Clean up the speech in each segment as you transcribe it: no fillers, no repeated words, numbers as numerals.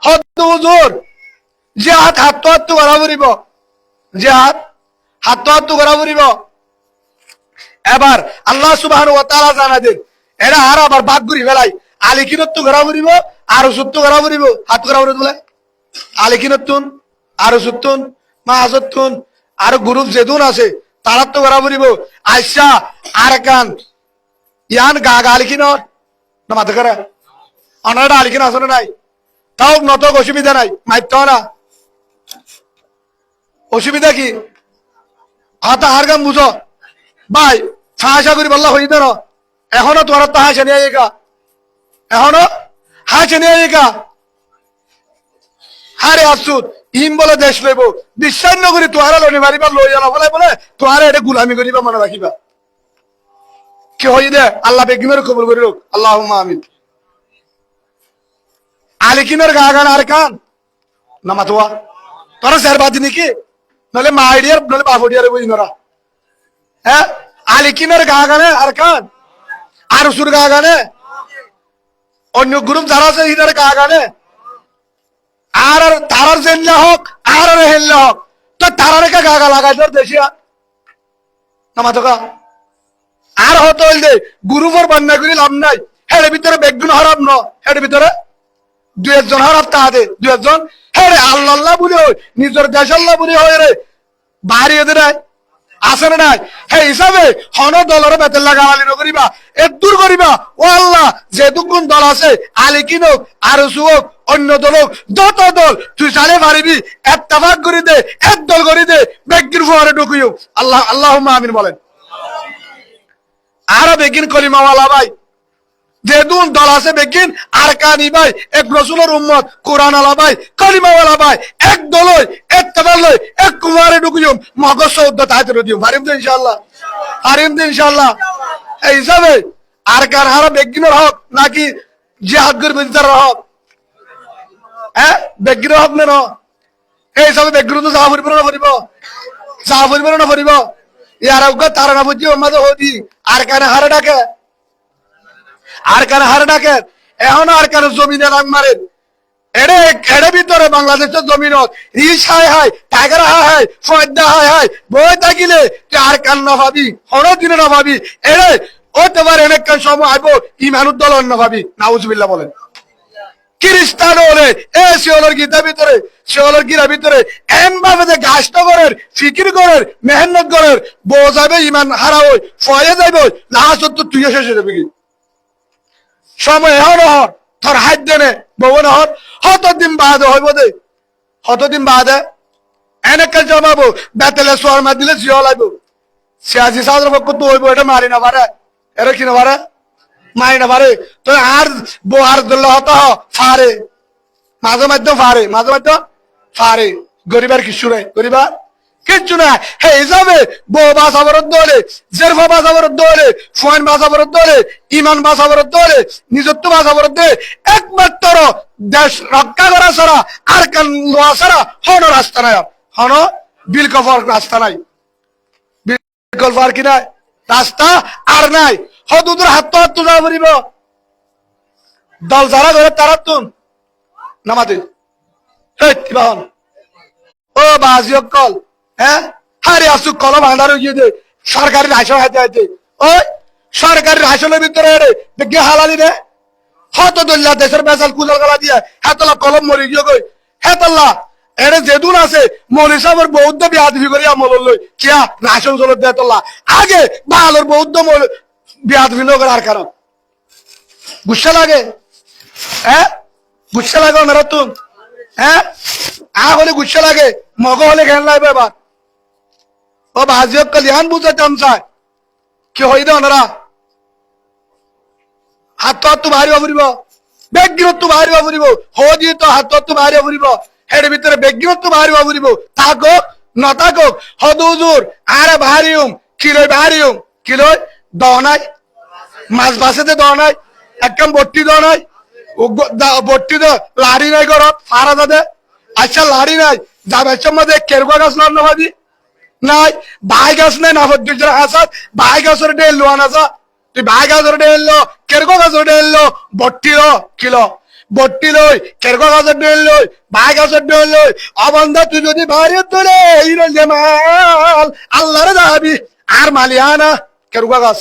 হদ হুজুর জিহাদ হাত করা ফুরিব, জিহাদ হাত করা ফুরিব। এবার আল্লাহ সুবহানাহু ওয়া তাআলা জানা দেন এরা আর আবার বাদ ঘুরি ফেলাই আলিকিনত্ব করা ফুরিব আর সত্য করা ফুরিব, হাত করা ফুরিব বলে আলিকিনতুন আর সত্তুন মাহাজতুন আর গ্রুপ যেদুন আছে তারা তো করা ফুরিব আয়সা আর কান ইয়ান গা গা আলিকিনর না মাথা করে অনারা আলিকিন আসলে নাই তাও নত অসুবিধা নাই মাইত না অসুবিধা কি হাতা হার গান বুঝো ভাই হাসা করি বললা হই না এখনো তোমার তো হাসা নিয়ে একা এখনো হাসা নিয়ে একা হারে আসুদ ইম বলে দেশ লইব বিশ্বাস নকরি তোহারা লনি মারিবা লই আনা বলে বলে তোহারা এটা গুলামি করিবা মনে রাখিবা কি হই দে আল্লাহ বেগিমের কবুল করি লোক আল্লাহুম্মা আমিন। আলিকিনের গা গান আর কান নামাতোয়া তোরা স্যার বাদি নাকি নলে মাইডিয়ার নলে বাফডিয়ার বুঝি নরা হ্যাঁ আলিকিনের গা গানে আর কান আর সুর গা গানে অন্য গ্রুপ যারা আছে ইনার গা গানে আর তারার জেনলা হোক আর হেললা হোক তো তারার কে গা গা লাগাই তোর দেশিয়া নামাতোকা আর হতো দে গ্রুপের বান্না করি লাভ নাই হের ভিতরে বেগুন হারাম ন হের ভিতরে দুই একজন হারাপ তাহাতে দুই একজন হ্যাঁ রে আল্লাহ বলি হয় নিজের দেশ আল্লাহ বলি হয় রে বাড়ি এদের আছে না নাই হে হিসাবে হন দলের বেতন লাগালি নকরিবা এর দূর করিবা ও আল্লাহ যে দুগুণ দল আছে আলী কিনক আর সুক অন্য দল হোক যত দল তুই চালে পারিবি এত্তাফাক করে দে এক দল করে দে বেগির ফুয়ারে ঢুকিও আল্লাহ আল্লাহুম্মা আমিন বলেন। আরো বেগিন কলিমাওয়ালা ভাই যেদুন দল আছে বেগিন আর কানি ভাই এক রসুলের উম্মত কোরআন আলা ভাই কলিমাওয়ালা ভাই এক দলই এত্তেফাক লই এক কুমারে ঢুকিও মগজ সৌদ্দ তাইতে দিও পারিম তো ইনশাআল্লাহ পারিম তো ইনশাআল্লাহ। এই হিসাবে আর কার হারা বেগিনের হক নাকি জিহাদের বিরুদ্ধে হক হ্যাঁ বেগিনের হক নেন এই হিসাবে বেগিন তো যা ফুরিব না ফুরিব যা ফুরিব না ফুরিব ইয়ার তারা না বুঝি আমাদের হদি আর কানে হারে ডাকে আর কানে হারে ডাকে এখন আর কানে জমিনে রাং মারে এড়ে এড়ে ভিতরে বাংলাদেশের জমিনত রিস হায় হায় টাইগার হায় হায় ফয়দা হায় হায় বই থাকিলে আর কান না ভাবি হনো দিনে না ভাবি এড়ে ও তোমার অনেক কান সময় আইব ইমানুদ দল অন্য ভাবি নাউজুবিল্লাহ বলেন। খ্রিস্টান হলে এ শিওলের গীতা ভিতরে শিওলের গীতা ভিতরে এম ভাবে যে গাছট করের ফিকির করের মেহনত করের বউ যাবে ইমান হারা হই ফয়ে যাইব লাস্ট তো তুই শেষ হয়ে যাবে কি সময় এখন হর তোর হাত দেনে বউ না হর হতদিন বাদে হইব দে হতদিন বাদে এনেকে জমাবো বেতেলে সোয়ার মার দিলে জিও লাগবো সিয়াসি সাদের পক্ষ তো হইব এটা মারি না পারে এটা কি না পারে মারি না পারে তো আর বউ আর দিল্লা হত ফারে মাঝে মাধ্যম ফারে মাঝে মাধ্যম ফারে গরিবার কিছু নাই গরিবার কিচ্ছু না হে হিসাবে বউ বাসাবর দলে জেরফা বাসাবর দলে ফোন বাসাবর দলে ইমান বাসাবর দলে নিজত্ব বাসাবর দলে একমাত্র দেশ রক্ষা করা ছাড়া আর কান লোয়া ছাড়া হন রাস্তা নাই হন বিকল্প রাস্তা নাই বিকল্প আর কি নাই রাস্তা আর নাই হদুদুর হাত হাত তুলা পড়িব দল যারা ধরে তারা তুন নামাতে বাহন ও বাজি কল হ্যাঁ হারে আসু কল ভান্ডার গিয়ে দে সরকারি রাশন হাতে হাতে ওই সরকারি রাশনের ভিতরে দেখে হালালি রে হত দল্লা দেশের বেসাল কুজাল গলা দিয়ে হেতলা কলম মরি গিয়ে গই হেতল্লা এরে যেদুন আছে মৌলী সাহেবের বৌদ্ধ বিয়াদি করি আমল লই কিয়া রাশন চল দে তোলা আগে বাহালোর বৌদ্ধ বিয়াদি করে আর কারণ গুসা লাগে হ্যাঁ গুসা লাগে মেরা তুন হ্যাঁ আ হলে গুসা লাগে মগ হলে ঘেন লাগবে এবার ও বাজিও কলিয়ান বুঝে চামচায় কি হই দে ওনারা হাত হাত বাহারি ফুরিব বেগিনত বাহারি ফুরিব হদি তো হাত হাত বাহারি ফুরিব হেড ভিতরে বেগিনত বাহারি ফুরিব থাকক নথাকক হদুজুর আরে বাহারিউম কিলো বাহারিউম কিলো দনাই মাছ বাসেতে দনাই একদম বট্টি দনাই বট্টি তো লাড়ি নাই ঘর ফারা দাদে আচ্ছা লাড়ি নাই যাবে মধ্যে কেরকুৱা গাছ না ভাবি নাই বাই গাছ নাই না দুজন হাসাত বাই গাছের ডেল লোয়া না যা তুই বাই গাছের ডেল লো কেরকুৱা গাছের ডেল লো বট্টি লো কিলো বট্টি লই কেরক গাছের ডেল লই বাই গাছের ডেল লই অবন্ধা তুই যদি বাইরে তোলে হিরল জামাল আল্লাহরে যাবি আর মালিয়ানা কেরক গাছ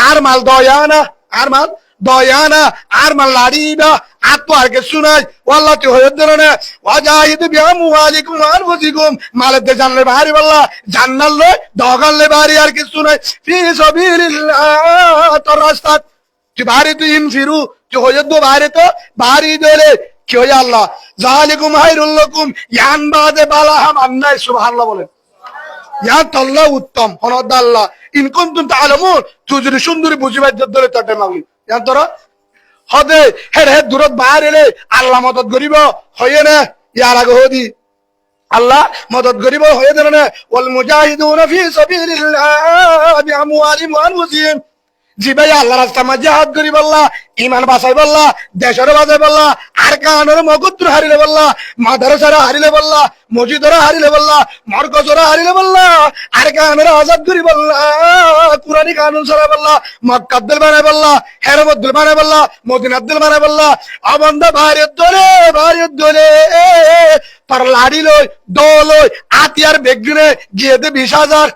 আর মাল দয়ানা আর মাল দয়ানা আর মাল লাড়িবা আর তো আর কিছু নাই ওয়াল্লাহ তুই হয়ে ধরনে ওয়াজাহিদু বিআমওয়ালিকুম ওয়া আনফুসিকুম মালের দে জানলে বাড়ি বল্লা জান্নাল দগালে বাড়ি আর কিছু নাই ফি সাবিলিল্লাহ তোর রাস্তা তুই বাড়ি তুই ইনফিরু তুই হয়ে দো বাড়ি তো বাড়ি দিলে কি হয়ে আল্লাহ জালিকুম হাইরুল লাকুম ইয়ান বাদে বালাহাম আন্নাই সুবহানাল্লাহ বলেন ইয়া তাল্লাহ উত্তম হনদ আল্লাহ ইন কুনতুম তাআলামুন তুই যদি সুন্দরী বুঝিবাই দলে তটে মাগলি জান তোরা হদে হেড হেড দূরত বাইরে এলে আল্লাহ মদত করিব হয়ে না ইয়ার আগে হদি আল্লাহ মদত করিব হয়ে দেন না ওয়াল মুজাহিদুনা ফি সাবিলিল্লাহ বিআমওয়ালিহিম ওয়া আনফুসিহিম জি ভাই আল্লাহ রাস্তা মাঝে হাত করি বললা ইমান বাঁচাই বললা দেশের বাঁচাই বললা আর কানের মগদ্র হারিলে বললা মাদ্রাসারা হারিলে বললা মসজিদরা হারিলে বললা মরকজরা হারিলে বললা আর কানের আজাদ করি বললা কুরআনি কানুন সরা বললা মক্কাদ্দুল বানাই বললা হেরমদ্দুল বানাই বললা মদিনাদ্দুল বানাই বললা অবন্ধ ভারত দলে তার লাড়ি লই দলই আতিয়ার বেগনে গিয়ে দে 20,000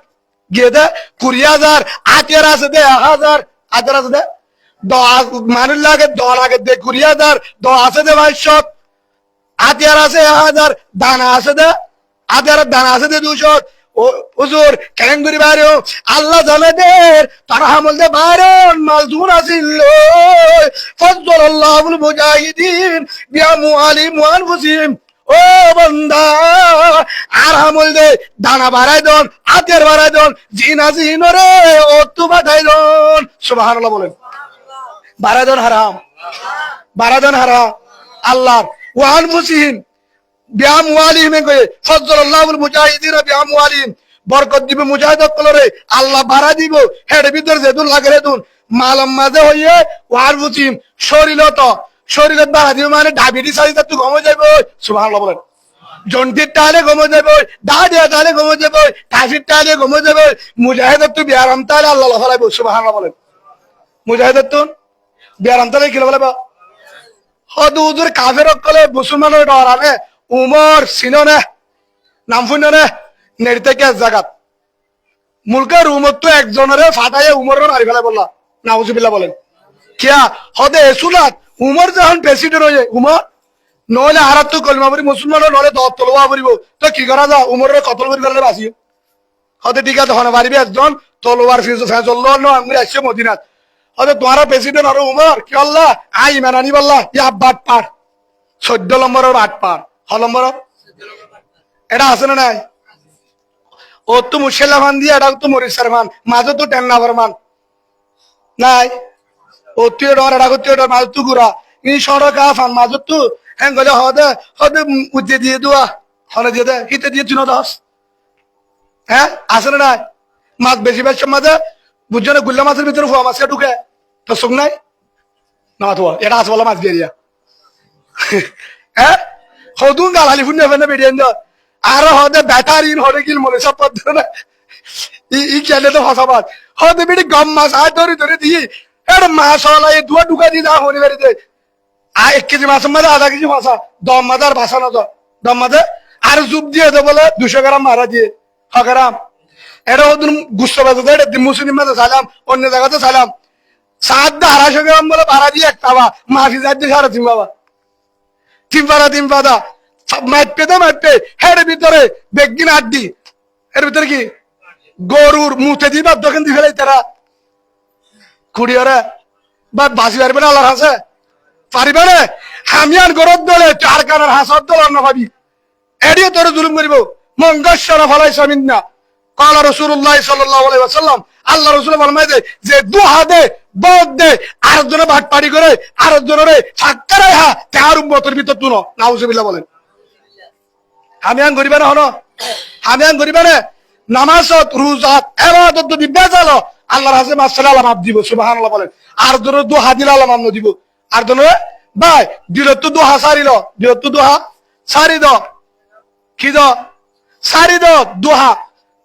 গিয়ে দে 20,000 আতিয়ার আছে দে 1,000 আতিয়ার আছে দে মানুষ লাগে 10 লাগে দে 20,000 10 আছে দে 2200 আতিয়ার আছে 1,000 দানা আছে দে আতিয়ার দানা আছে দে 200 ও হুজুর কেন করি বাইরে আল্লাহ জানে দে তার হামল দে বাইরে মালজুন আসিল ফজলাল্লাহুল মুজাহিদিন বিআমওয়ালিহিম ওয়া আনফুসিহিম ও বান্দা আর হামল দে দানা বাড়াই দন আতের বাড়াই দন জিনা জিনরে ও তু বাড়াই দন সুবহানাল্লাহ বলেন বাড়াই দন হারাম বাড়াই দন হারাম আল্লাহ ওয়া আনফুসিহিম বিআমওয়ালিহিম কই ফজলাল্লাহুল মুজাহিদিন বিআমওয়ালিহিম বরকত দিবে মুজাহিদ কলরে আল্লাহ বাড়া দিব হেড ভিতর যেদুন লাগে রেদুন মালম মাঝে হইয়ে ওয়া আনফুসিহিম শরীরত বাড়া দিব মানে ডায়াবেটিস আছে তো কমে যাবে সুবহানাল্লাহ বলেন জন্ডির টালে কমে যাবে দাঁড়িয়ে টালে কমে যাবে টাফির টালে কমে যাবে মুজাহিদত তো বিয়ারাম তালে আল্লাহ ফলাইব সুবহানাল্লাহ বলেন মুজাহিদত তো বিয়ারাম তালে কি বলে হদুদুর কাফের কলে মুসলমানের ডরানে উমর সিননে নাম শুননে নেড়ি থেকে জায়গাত মুলকের উমর তো একজনের ফাটাইয়ে উমর মারি ফেলা বললা নাউজুবিল্লাহ বলেন কিয়া হদে এসুলাত উমর যখন প্রেসিডেন্ট হয়ে উমর নহলে আরাত তো কলমা পড়ি মুসলমানের নহলে দত তলোয়া পড়িব তো কি করা যা উমরের কতল করে ফেললে বাঁচি হতে ঠিক আছে হনে পারিবি একজন তলোয়ার ফেজল আমি আসছে মদিনাত হতে তোমার প্রেসিডেন্ট আর উমর কি আল্লাহ আই মেনানি বললা ইয়া বাট পার 14 নম্বরের বাট পার হ নম্বর এটা আছে না নাই ও তো মুসলমান দিয়ে এটা তো মরিসার মান মাঝে তো 10 নাম্বার মান নাই ও তুই ডর এটা তুই ডর মাঝে তো গুড়া এই সড়ক আফান মাঝে তো হ্যাঁ গলে হদে হদে উজ্জে দিয়ে দেওয়া হনে দিয়ে দে হিতে দিয়ে চুনো দশ হ্যাঁ আছে না নাই মাছ বেশি বেশি মাঝে বুঝছো না গুল্লা মাছের ভিতরে ফুয়া মাছকে ঢুকে তো সুখ নাই না তো এটা আছে বলা মাছ বেরিয়া হ্যাঁ হদুন গালালি ফুন নেবে না বেরিয়ে আর হদে ব্যাটারি হরে গিল মনে সব পদ্ধতি না ই খেলে তো হসাবাদ হদে বেটি গম মাছ আর ধরে ধরে দিয়ে এটা মাছ হলা এই দুয়া ঢুকা দিয়ে যা হনে বেরিয়ে আর 1 কেজি মাছের মধ্যে আধা কেজি মাছা দম মাঝে আর ভাষা না তো দম মাঝে আর জুপ দিয়ে দে বলে 200 গ্রাম মারা দিয়ে 100 গ্রাম এটা ওদের গুস্ত বাজাতে এটা মুসলিম মাঝে সালাম অন্য জায়গাতে সালাম 250 গ্রাম বলে ভাড়া দিয়ে একটা বা মাফি যাই দিয়ে সারা বাবা তিন পাতা মাইপে তো মাইপে হের ভিতরে বেগিন আড্ডি এর ভিতরে কি গরুর মুখে দিবা দোকান দিয়ে ফেলাই তারা খুঁড়ি ওরা বা বাসি পারবে না আল্লাহর হাসে পারিবে না হামিয়ান গরত দলে 4 কানার হাসত দল অন্য ভাবি এড়িয়ে তোরে জুলুম করিব মঙ্গশ্বর ফলাই সামিন না কালা রাসূলুল্লাহ সাল্লাল্লাহু আলাইহি ওয়াসাল্লাম আল্লাহ রাসূল ফরমাইছে যে দুহাদে বদ দে আর জনে ভাট পাড়ি করে আর জনরে সাক্কারে হা তার উম্মতের ভিতর তুনো নাউজুবিল্লাহ বলেন হামিয়ান করিবে না হনো হামিয়ান করিবে না নামাজত রোজাত ইবাদত যদি বেজালো আল্লাহর হাতে মাসআলা মাপ দিব সুবহানাল্লাহ বলেন আর জনে দুহা দিলা মাপ দিব আর জনে ভাই দিল তো দুহা সারিল দিল তো দুহা সারি দাও কি দাও সারি দাও দুহা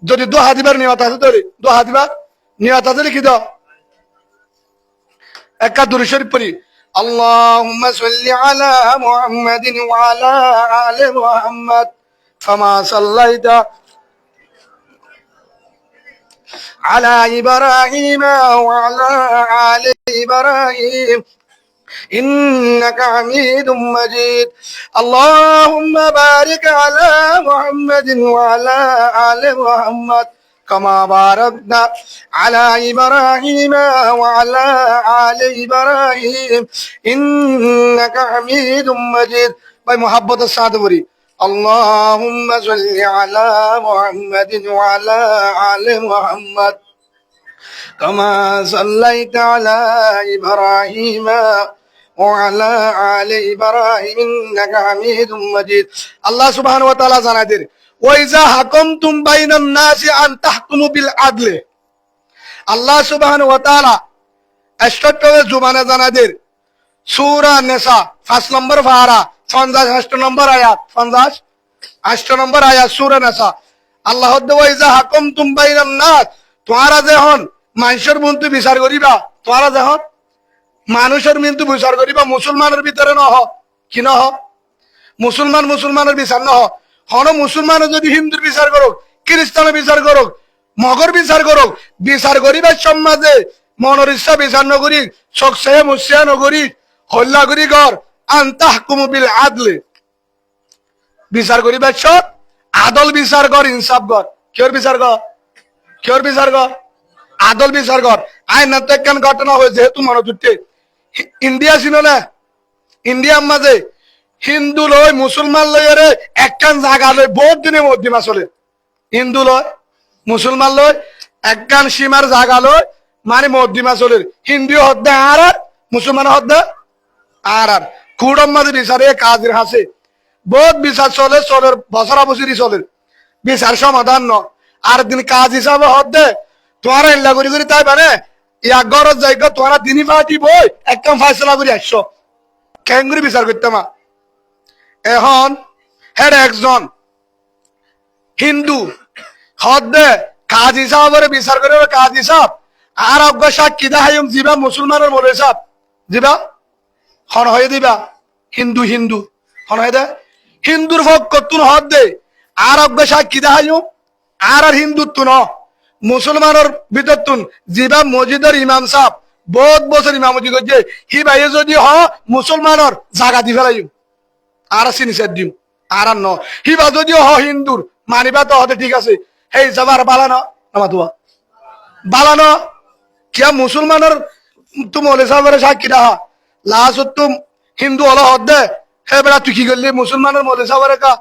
যদি দোহা দিবার নিয়ত আছে তোর দোহা দিবার নিয়ত আছে লিখি দাও একটা দুরূদ শরীফ পড়ি اللهم صل على محمد وعلى آل محمد كما صليت على إبراهيم وعلى آل إبراهيم إنك حميد مجيد اللهم بارك على محمد وعلى آل محمد كما باركت على إبراهيم وعلى آل إبراهيم إنك حميد مجيد باي محبت السادوري اللهم صل على محمد وعلى آل محمد كما صليت على إبراهيم وعلى آل إبراهيم إنك حميد مجيد الله سبحانه وتعالى জানাদের وإذا حكمتم بين الناس أن تحكموا بالعدل আল্লাহ সুবহানাহু ওয়া তাআলা স্পষ্টভাবে জুবানে জানাদের সূরা নিসা 5 নম্বর পারা 58 নম্বর আয়াত 58 নম্বর আয়াত সূরা নিসা আল্লাহ ওয়াইজা হাকুমতুম বাইনান নাস তোমরা যখন মানুষের মধ্যে বিচার করিবা তোমরা যখন মানুষের মধ্যে বিচার করিবা মুসলমানের ভিতরে নহ কি নহ মুসলমানের বিচার নহ হন মুসলমান যদি হিন্দুর বিচার করুক খ্রিস্টানের বিচার করুক মগর বিচার করুক বিচার করিবার সমাজে মনের ইচ্ছা বিচার নগরী সকসে মুসিয়া নগরী হল্লা করি ঘর আনতাহকুমু বিল আদলে বিচার করিবার সব আদল বিচার কর ইনসাফ কর কেউর বিচার কর আদল বিচার কর আইন না তো একখান ঘটনা হয়েছে যেহেতু মনে তুলতে ইন্ডিয়া ছিল না ইন্ডিয়ার মাঝে হিন্দু লয় মুসলমান লয় একখান জায়গা লয় বহুত দিনের মধ্যমা চলে হিন্দু লয় মুসলমান লয় একখান সীমার জায়গা লয় মানে মধ্যমা চলে হিন্দু হদ্দে আর মুসলমান হদ্দে আর কুড়ম মাঝে বিচারে কাজের হাসে বহুত বিচার চলে বছরা বছরই চলে বিচার সমাধান ন আর দিন কাজ হিসাবে হদ্দে তোমার এল্লা করি তাই মানে এক ঘরের জায়গা তোমরা দিনই পার্টি বই একদম ফাইসলা করে আসছো কেন করে বিচার করতাম এখন হেড একজন হিন্দু হদ্দে কাজ হিসাবে বিচার করে কাজ হিসাব আর অজ্ঞ সাক্ষী দেখাইম জিবা মুসলমানের বলে হিসাব জিবা হন হয়ে দিবা হিন্দু হন হয়ে দে হিন্দুর পক্ষ তুন হদ্দে আর অজ্ঞ সাক্ষী দেখাইম আর হিন্দুত্ব ন মুসলমানের ভিতর তুন জিবা মসজিদের ইমাম সাহ বহুত বছর ইমামতি করছে হি ভাইয়ে যদি হ মুসলমানের জাগা দি ফেলাইম আর চিনিসার দিম আর ন হিবা যদি হ হিন্দুর মানিবা তো হতে ঠিক আছে সেই যাবার বালানো নামাতুয়া বালানো কিয়া মুসলমানের তুমি ওলে সাহেবের সাক্ষী রাহা লাস্ট তুম হিন্দু হলো হদ্দে হে বেড়া তুই কি করলি মুসলমানের মলে সাহেবের কা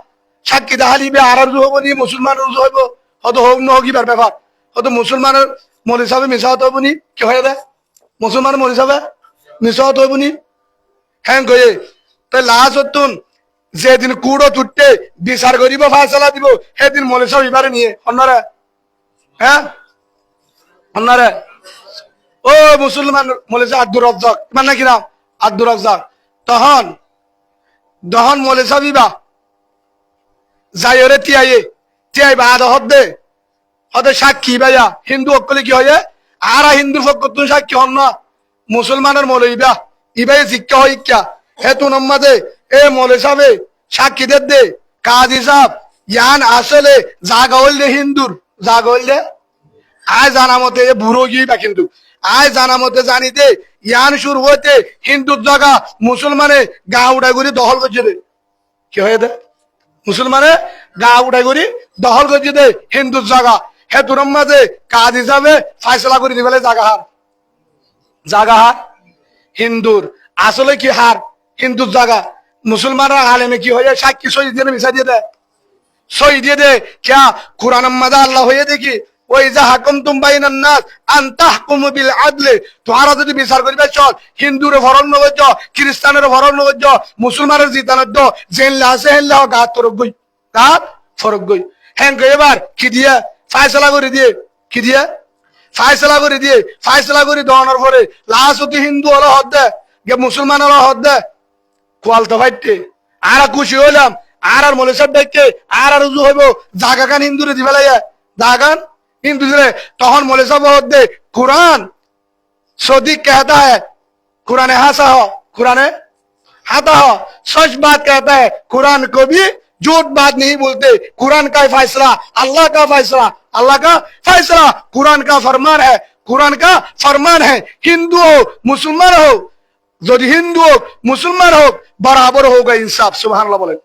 সাক্ষী দেখালিবে আর হবো নি মুসলমানের রুজু হইব হয়তো হোক ন কিবার ব্যাপার হয়তো মুসলমানের মলি সাহেব মিশা হতে হইব নি কি হয়ে দে মুসলমানের মলি সাহেব মিশা হতে হইব নি হ্যাঁ কয়ে তাই লাস্ট তুন যেদিন কুড়ো তুটতে বিচার করিব ফাইসলা দিব সেদিন মলি সাহেব এবারে নিয়ে অন্যরা হ্যাঁ অন্যরা ও মুসলমান মলি সাহেব আব্দুর রাজ্জাক মানে নাকি নাম আব্দুর রাজ্জাক তখন মলি সাহেব ইবা যাই ওরে তিয়াই বাদ হদ্দে হতে সাক্ষী ভাইয়া হিন্দু অকলে কি হয় আর হিন্দুর পক্ষ তুমি সাক্ষী হন না মুসলমানের মলে ইবাই শিক্ষা হয় ইচ্ছা হেতু নম্মাদে এ মলে সাবে সাক্ষী দে কাজ হিসাব ইয়ান আসলে জাগা হইলে হিন্দুর জাগা হইলে আয় জানা মতে বুড়ো গিয়েবা কিন্তু আয় জানা মতে জানিতে ইয়ান শুরু হইতে হিন্দুর জায়গা মুসলমানে গা উড়াই করে দখল করছে দে কি হয়ে দে মুসলমানে গা উড়াই করে দখল করছে দে হিন্দুর জায়গা হেতুর মাঝে কাজ হিসাবে ফাইসলা করে দিবে জাগা হার হিন্দুর আসলে কি হার হিন্দুর জায়গা মুসলমানরা আলেমে কি হয়ে সাক্ষী সই দিয়ে মিশা দিয়ে দেয় সই দিয়ে দে ক্যা কোরআন মাদা আল্লাহ হয়ে দেখি ওই যা হাকুমতুম বাইনান নাস আন তাহকুমু বিল আদলে তোমরা যদি বিচার করিবে চল হিন্দুরে ভরণ নগজ খ্রিস্টানের ভরণ নগজ মুসলমানের জিতানজ জেনলে আছে হেনলে গাত ফরক গই হ্যাঁ এবার কি দিয়ে ফাইসলা করে দিয়ে কি দিয়ে ফাইসলা করে দেওয়ানোর পরে লাস্ট হতে হিন্দু হলো হদ্দে গে মুসলমান হলো হদ্দে কোয়াল তো ভাইতে আর খুশি হইলাম আর মলে সব দেখে আর রুজু হইব জাগা কান হিন্দুরে দিবে লাগে জাগান हिंदू तहन मोले सब दे कुरान सदी कहता है कुरान हासा हो कुरान है आता हो सच बात कहता है कुरान को भी झूठ बात नहीं बोलते कुरान का फैसला अल्लाह का फैसला अल्लाह का फैसला कुरान का फरमान है कुरान का फरमान है हिंदू हो मुसलमान हो যদি হিন্দু হোক মুসলমান হোক বরাবর হোক ইনসাফ সুবহানাল্লাহ বলেন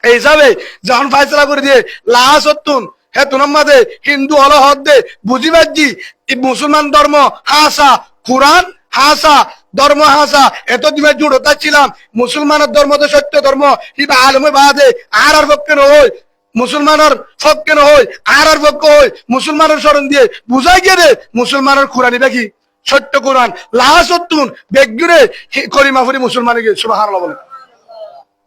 এই হিসাবে যখন ফয়সালা করে দিয়ে লাসতুন হে তুনার মাঝে হিন্দু হলো হদ্দে বুঝিবাজি মুসলমান ধর্ম হাসা কুরআন হাসা ধর্ম হাসা এত দিনে জুড়তা ছিলাম মুসলমানের ধর্ম তো সত্য ধর্ম ইবা আলমে বাদে আর পক্ষে নয় মুসলমানের পক্ষে নয় আর পক্ষে হয় মুসলমানের শরণ দিয়ে বুঝাই গিয়ে রে মুসলমানের কুরআনই দেখি সত্য কোরআন লাসতুন বেগুরে কলিমাফুরি মুসলমান গিয়ে সুবহানাল্লাহ বলেন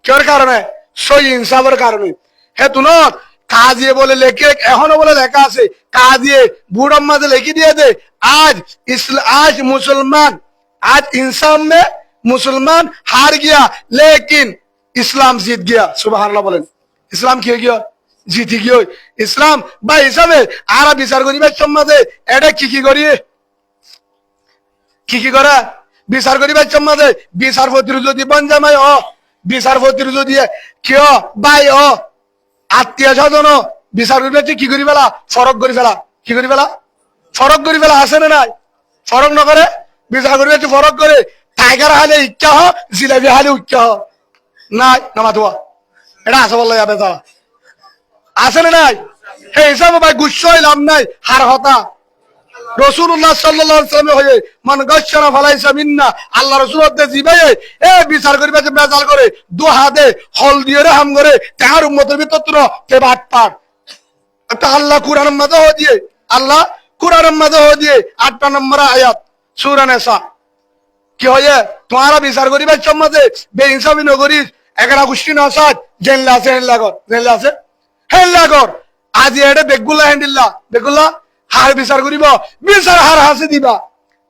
কের কারণে সই ইনসাফের কারণে হে তুনত কাজিয়ে বলে লেখে এখনো বলে লেখা আছে কাজিয়ে বুড়ার মাঝে লিখে দিয়ে দে आज मुसलमान आज इंसान में मुसलमान हार गया लेकिन इस्लाम जीत गया सुबहानल्लाह बोलें इस्लाम কি গিয়া জিতে গিয়া ইসলাম ভাই হিসাবে আর বিচার করিবার সম্মাদে এটা কি করিয়ে কি করে বিচার করিবার সম্মাদে বিচারপতির যদি বঞ্জামাই ও বিচারপতির যদি কেউ ভাই ও আত্মীয় স্বজন বিচার করিবার কি করি ফেলা ফরক করি ফেলা কি করি ফেলা ফরক করি ফেলা আছে না নাই ফরক নকরে বিচার করিবার ফরক করে টাইগার হালে ইচ্ছা হ জিলাপি হালে উচ্চা হ নাই নামাতুয়া এটা আছে বললে যাবে তারা আছে না নাই সেই হিসাবে ভাই গুচ্ছ লাভ নাই হার হতা রাসূলুল্লাহ সাল্লাল্লাহু আলাইহি ওয়াসাল্লাম হয়ে মান গাশশারা ফালাইসা মিন্না আল্লাহ রাসূল তে জিবায়ে এ বিচার করিবা যে বেজাল করে দু হাতে হল দিয়ে রে হাম করে তার উম্মতের ভিতর তো কে বাট পাট তা আল্লাহ কুরআনের মধ্যে হয়ে দিয়ে আল্লাহ কুরআনের মধ্যে হয়ে দিয়ে 8 নম্বর আয়াত সূরা নিসা কি হয় তোমারা বিচার করিবা সম্মতে বেইনসাফি নগরী এগারা গোষ্ঠী নসাদ জেনলা আছে জেনলা আছে হেল্লা কর আজ এটা বেগুলা হ্যান্ডিল্লা বেগুলা হার বিচার করিব বিচার হার হাসি দিবা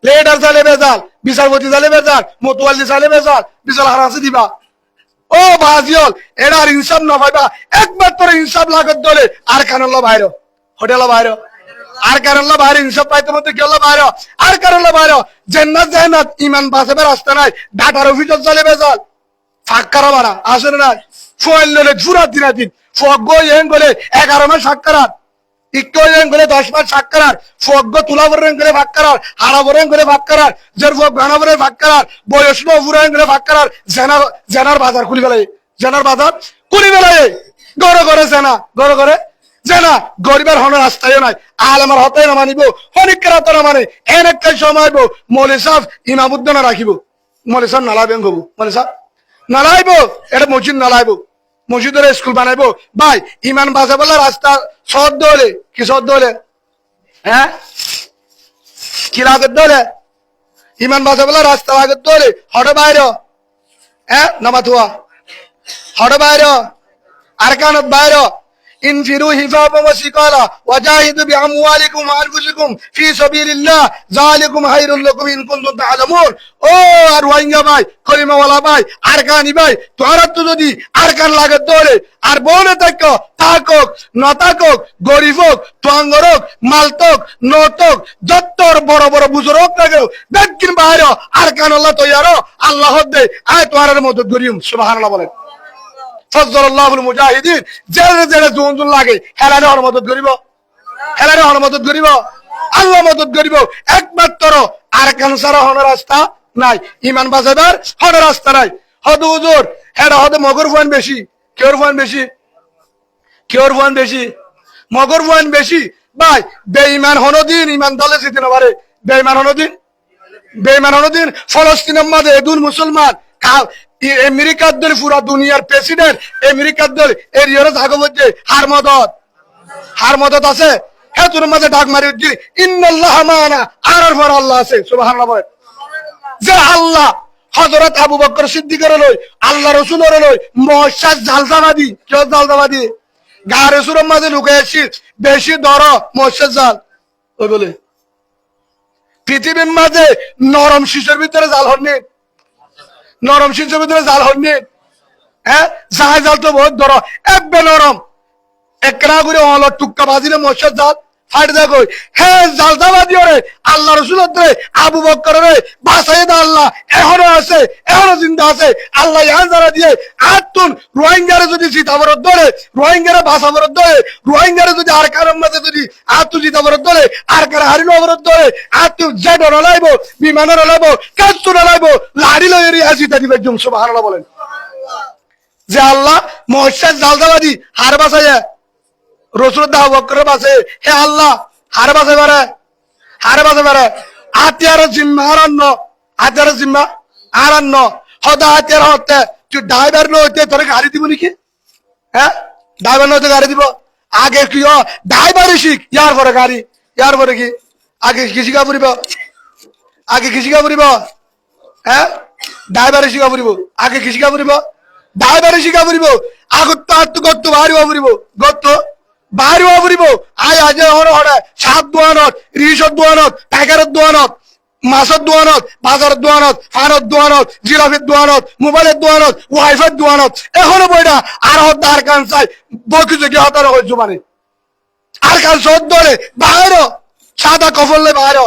লেটার চালে বেজাল বিচারপতি চালে বেজাল মতোয়ালি চালে বেজাল বিচার হার হাসি দিবা ও বাজিয়ল এটা আর ইনসাফ না পাইবা একবার তোর ইনসাফ লাগত দলে আর কানল্লা বাইরে হোটেল বাইরে আর কানল্লা বাইরে ইনসাফ পাইতে মতো গেল বাইরে আর কানল্লা বাইরে জান্নাত ইমান বাঁচাবে রাস্তা নাই ডাটার অফিসার চালে বেজাল ফাঁকারা বাড়া আসলে নাই ফুয়াল ললে জুরাত দিনাদিন ফগ্গ ইয়েন বলে 11 মাস সাক্ষাৎ ইকো ইয়েন বলে 10 মাস সাক্ষাৎ ফগ্গ তুলাবরেন করে ফাঁকার হারাবরেন করে ফাঁকার জের ফগ বানাবরে ফাঁকার বয়স্ক ফুরান করে ফাঁকার জেনার বাজার খুলি ফেলে জেনার বাজার খুলি ফেলে গড়ে গড়ে জেনা গরিবের হন রাস্তায় নাই আলেমার হতে না মানিব হনিকের হতে না মানে এনেকটাই সময় মৌলী সাহেব ইমামুদ্দিন রাখিব মৌলী সাহেব নালাবেন গবু মৌলী সাহেব নালাইব এটা মসজিদ নালাইব মসজিদের স্কুল বানাইবো ভাই ইমান বাঁচাবলা রাস্তা সদ্য হলে কি সদ্য হলে হ্যাঁ কি লাগত দলে ইমান বাঁচাবলা রাস্তা লাগত দলে হটে বাইরে হ্যাঁ নামাতুয়া হটে বাইরে আরকানত বাইরে انفروا خفافا وثقالا وجاهدوا باموالكم وانفسكم في سبيل الله ذلكم خير لكم ان كنتم تعلمون ও আর রোহিঙ্গা ভাই কলিমাওয়ালা ভাই আরকানি ভাই তোরা তো যদি আরকান লাগে তোরে আর বলে থাকো থাকক না থাকক গরিব হোক তোয়াঙ্গর হোক মালতক নতক যত্তর বড় বড় বুজুর্গ লাগে দেখকিন বাইরে আরকান আল্লাহ তৈয়ারো আল্লাহ দে আয় তোয়ারের মদদ করিম সুবহানাল্লাহ বলেন ফজলাল্লাহুল মুজাহিদিন জেরে জেরে জোন লাগে হেলারে হর মদদ করিব হেলারে হর মদদ করিব আল্লাহ মদদ করিব একমাত্র আরকান সারা হন রাস্তা নাই ইমান বাজাদার হন রাস্তা নাই হদ হুজুর হেডা হদ মগর ফুয়ান বেশি কেওর ফুয়ান বেশি মগর ফুয়ান বেশি ভাই বেঈমান হনদিন ইমান দলে জিতে না পারে বেঈমান হনদিন ফলস্তিনের মধ্যে দুন মুসলমান আমেরিকার দল পুরা দুনিয়ার প্রেসিডেন্ট আমেরিকার দল এর ইয়ের জাগো মধ্যে হার মদত আছে হে তোর মাঝে ডাক মারি উঠছি ইন্নাল্লাহ মানা আর পর আল্লাহ আছে সুবহানাল্লাহ বলে যে আল্লাহ হযরত আবু বকর সিদ্দিকের লই আল্লাহ রাসূলের লই মহসাস জালজাবাদি কেউ জালজাবাদি গারে সুরের মাঝে লুকাইছি বেশি দর মহসাস জাল ওই বলে পৃথিবীর মাঝে নরম শিশুর ভিতরে জাল হননি নরম শিশুর ভিতরে জাল হননি হ্যাঁ জাল তো বহুত ধর একবে নরম একরা করে হল টুক্কা বাজিলে মহসাস জাল ফাইট দেখো হ্যাঁ জালদাবাদী ওরে আল্লাহ রসুল রে আবু বকর রে বাসাই দা আল্লাহ এখনো আছে এখনো জিন্দা আছে আল্লাহ ইহান যারা দিয়ে আতুন রোহিঙ্গারে যদি সীতাবরত ধরে রোহিঙ্গারে ভাষা বরত ধরে রোহিঙ্গারে যদি আর কারণ মাঝে যদি আতু সীতাবরত ধরে আর কার হারিনো অবরত ধরে আতু জেড লাইব বিমান লাইব কাস্তু লাইব লাড়ি লয়েরি আসিতা দিবে জুম সুবহানাল্লাহ বলেন যে আল্লাহ মহসেদ জালদাবাদী হার বাসাইয়া রসুল দাহ বকর বাসে হে আল্লাহ হার বাসে পারে আতিয়ার জিম্মা আতিয়ার জিম্মা আরান্ন হদা আতিয়ার হতে তুই ড্রাইভার নইতে তোর গাড়ি দিব নাকি হ্যাঁ ড্রাইভার নইতে গাড়ি দিব আগে কি ড্রাইভারই শিখ ইয়ার পরে গাড়ি ইয়ার পরে কি আগে কি শিখা পড়িব হ্যাঁ ড্রাইভারে শিখা পড়িব আগে কি শিখা পড়িব ড্রাইভারে শিখা পড়িব আগত তো গত্ত বাড়িব পড়িব গত্ত বাড়িব পড়িব আয় আজ হরে হরে সাত দোয়ানত রিসত দোয়ানত টাইগারের দোয়ানত মাছের দোয়ানত বাজারের দোয়ানত ফানের দোয়ানত জিরাফের দোয়ানত মোবাইলের দোয়ানত ওয়াইফাই দোয়ানত এখনো বইটা আর হদ্দার কান চাই বকি যোগী হতার হয়েছ মানে আর কান সদ ধরে বাইর সাদা কফলে বাইর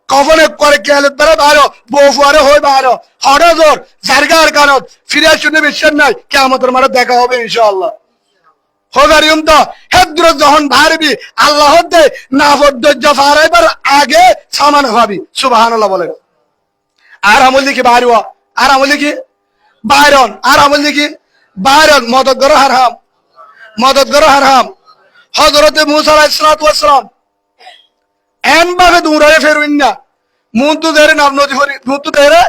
কফনে করে কেলের দ্বারা বাইর বউফুয়ারে হয়ে বাইর হঠাৎ জোর জারগার কানত ফিরে শুনে বিশ্বাস নাই কে আমাদের মারা দেখা হবে ইনশাআল্লাহ হবারিউম তো হেদ্র যখন ভারবি আল্লাহ দে নাফদ্দজ্জ ফারাইবার আগে সামান হবি সুবহানাল্লাহ বলেন আর আমল দেখি বাইরও আর আমল দেখি বাইরন আর আমল দেখি বাইরন মদত গর হারাম হযরতে মূসা আলাইহিস সালাতু ওয়াস সালাম এন ভাবে দূরে ফেরুইন না মুন্তু দেরে নাম নদী হরি মুন্তু দেরে